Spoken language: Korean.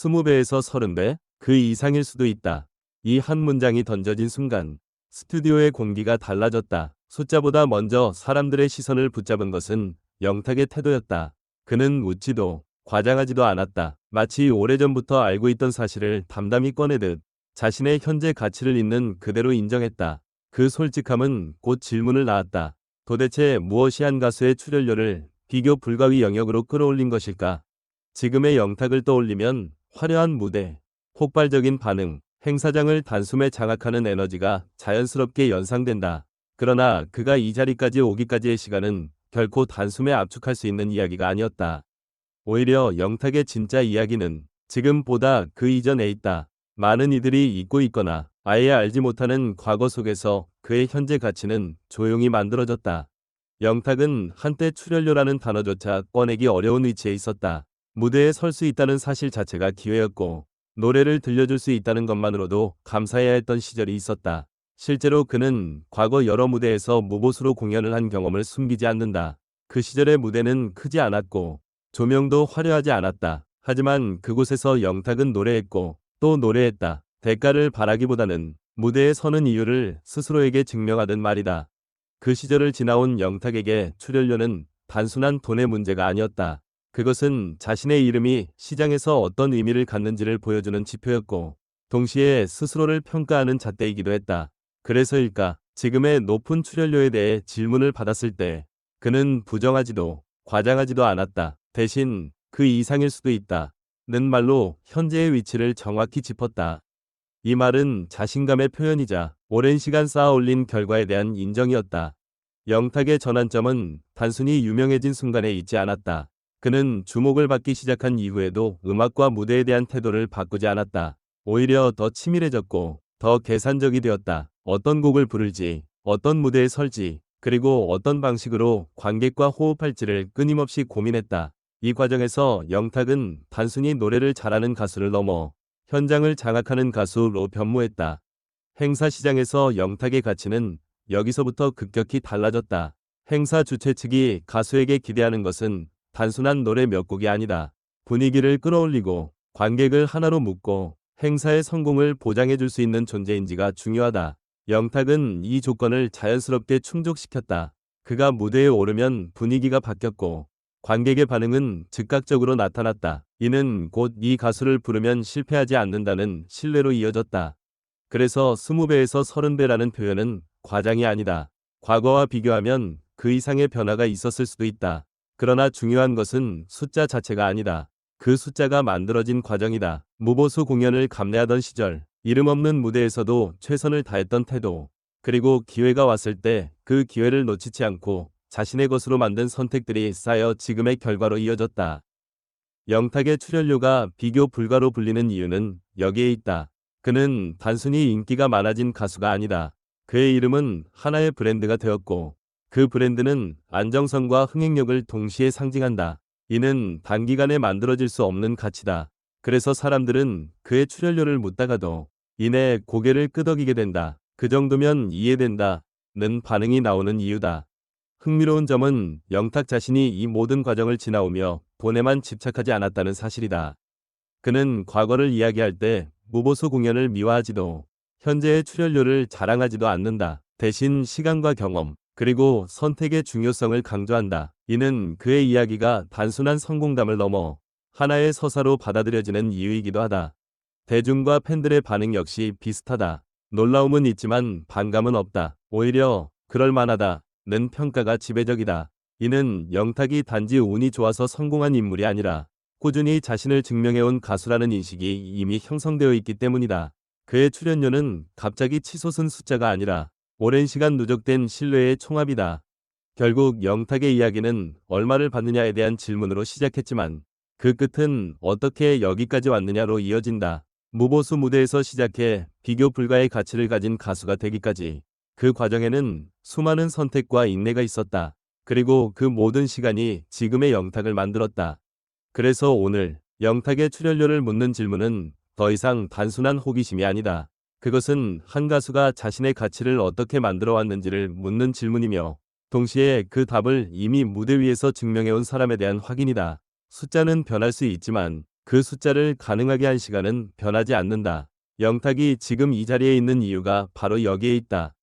20배에서 30배, 그 이상일 수도 있다. 이 한 문장이 던져진 순간 스튜디오의 공기가 달라졌다. 숫자보다 먼저 사람들의 시선을 붙잡은 것은 영탁의 태도였다. 그는 웃지도 과장하지도 않았다. 마치 오래전부터 알고 있던 사실을 담담히 꺼내듯 자신의 현재 가치를 있는 그대로 인정했다. 그 솔직함은 곧 질문을 낳았다. 도대체 무엇이 한 가수의 출연료를 비교 불가의 영역으로 끌어올린 것일까? 지금의 영탁을 떠올리면 화려한 무대, 폭발적인 반응, 행사장을 단숨에 장악하는 에너지가 자연스럽게 연상된다. 그러나 그가 이 자리까지 오기까지의 시간은 결코 단숨에 압축할 수 있는 이야기가 아니었다. 오히려 영탁의 진짜 이야기는 지금보다 그 이전에 있다. 많은 이들이 잊고 있거나 아예 알지 못하는 과거 속에서 그의 현재 가치는 조용히 만들어졌다. 영탁은 한때 출연료라는 단어조차 꺼내기 어려운 위치에 있었다. 무대에 설 수 있다는 사실 자체가 기회였고 노래를 들려줄 수 있다는 것만으로도 감사해야 했던 시절이 있었다. 실제로 그는 과거 여러 무대에서 무보수로 공연을 한 경험을 숨기지 않는다. 그 시절의 무대는 크지 않았고 조명도 화려하지 않았다. 하지만 그곳에서 영탁은 노래했고 또 노래했다. 대가를 바라기보다는 무대에 서는 이유를 스스로에게 증명하듯 말이다. 그 시절을 지나온 영탁에게 출연료는 단순한 돈의 문제가 아니었다. 그것은 자신의 이름이 시장에서 어떤 의미를 갖는지를 보여주는 지표였고 동시에 스스로를 평가하는 잣대이기도 했다. 그래서일까? 지금의 높은 출연료에 대해 질문을 받았을 때 그는 부정하지도 과장하지도 않았다. 대신 그 이상일 수도 있다. 는 말로 현재의 위치를 정확히 짚었다. 이 말은 자신감의 표현이자 오랜 시간 쌓아올린 결과에 대한 인정이었다. 영탁의 전환점은 단순히 유명해진 순간에 있지 않았다. 그는 주목을 받기 시작한 이후에도 음악과 무대에 대한 태도를 바꾸지 않았다. 오히려 더 치밀해졌고 더 계산적이 되었다. 어떤 곡을 부를지, 어떤 무대에 설지, 그리고 어떤 방식으로 관객과 호흡할지를 끊임없이 고민했다. 이 과정에서 영탁은 단순히 노래를 잘하는 가수를 넘어 현장을 장악하는 가수로 변모했다. 행사 시장에서 영탁의 가치는 여기서부터 급격히 달라졌다. 행사 주최 측이 가수에게 기대하는 것은 단순한 노래 몇 곡이 아니다. 분위기를 끌어올리고 관객을 하나로 묶고 행사의 성공을 보장해 줄 수 있는 존재인지가 중요하다. 영탁은 이 조건을 자연스럽게 충족시켰다. 그가 무대에 오르면 분위기가 바뀌었고 관객의 반응은 즉각적으로 나타났다. 이는 곧 이 가수를 부르면 실패하지 않는다는 신뢰로 이어졌다. 그래서 20배에서 30배라는 표현은 과장이 아니다. 과거와 비교하면 그 이상의 변화가 있었을 수도 있다. 그러나 중요한 것은 숫자 자체가 아니다. 그 숫자가 만들어진 과정이다. 무보수 공연을 감내하던 시절, 이름 없는 무대에서도 최선을 다했던 태도, 그리고 기회가 왔을 때 그 기회를 놓치지 않고 자신의 것으로 만든 선택들이 쌓여 지금의 결과로 이어졌다. 영탁의 출연료가 비교 불가로 불리는 이유는 여기에 있다. 그는 단순히 인기가 많아진 가수가 아니다. 그의 이름은 하나의 브랜드가 되었고 그 브랜드는 안정성과 흥행력을 동시에 상징한다. 이는 단기간에 만들어질 수 없는 가치다. 그래서 사람들은 그의 출연료를 묻다가도 이내 고개를 끄덕이게 된다. 그 정도면 이해된다. 는 반응이 나오는 이유다. 흥미로운 점은 영탁 자신이 이 모든 과정을 지나오며 돈에만 집착하지 않았다는 사실이다. 그는 과거를 이야기할 때 무보수 공연을 미화하지도 현재의 출연료를 자랑하지도 않는다. 대신 시간과 경험, 그리고 선택의 중요성을 강조한다. 이는 그의 이야기가 단순한 성공담을 넘어 하나의 서사로 받아들여지는 이유이기도 하다. 대중과 팬들의 반응 역시 비슷하다. 놀라움은 있지만 반감은 없다. 오히려 그럴 만하다. 는 평가가 지배적이다. 이는 영탁이 단지 운이 좋아서 성공한 인물이 아니라 꾸준히 자신을 증명해온 가수라는 인식이 이미 형성되어 있기 때문이다. 그의 출연료는 갑자기 치솟은 숫자가 아니라 오랜 시간 누적된 신뢰의 총합이다. 결국 영탁의 이야기는 얼마를 받느냐에 대한 질문으로 시작했지만 그 끝은 어떻게 여기까지 왔느냐로 이어진다. 무보수 무대에서 시작해 비교 불가의 가치를 가진 가수가 되기까지 그 과정에는 수많은 선택과 인내가 있었다. 그리고 그 모든 시간이 지금의 영탁을 만들었다. 그래서 오늘 영탁의 출연료를 묻는 질문은 더 이상 단순한 호기심이 아니다. 그것은 한 가수가 자신의 가치를 어떻게 만들어 왔는지를 묻는 질문이며 동시에 그 답을 이미 무대 위에서 증명해온 사람에 대한 확인이다. 숫자는 변할 수 있지만 그 숫자를 가능하게 한 시간은 변하지 않는다. 영탁이 지금 이 자리에 있는 이유가 바로 여기에 있다.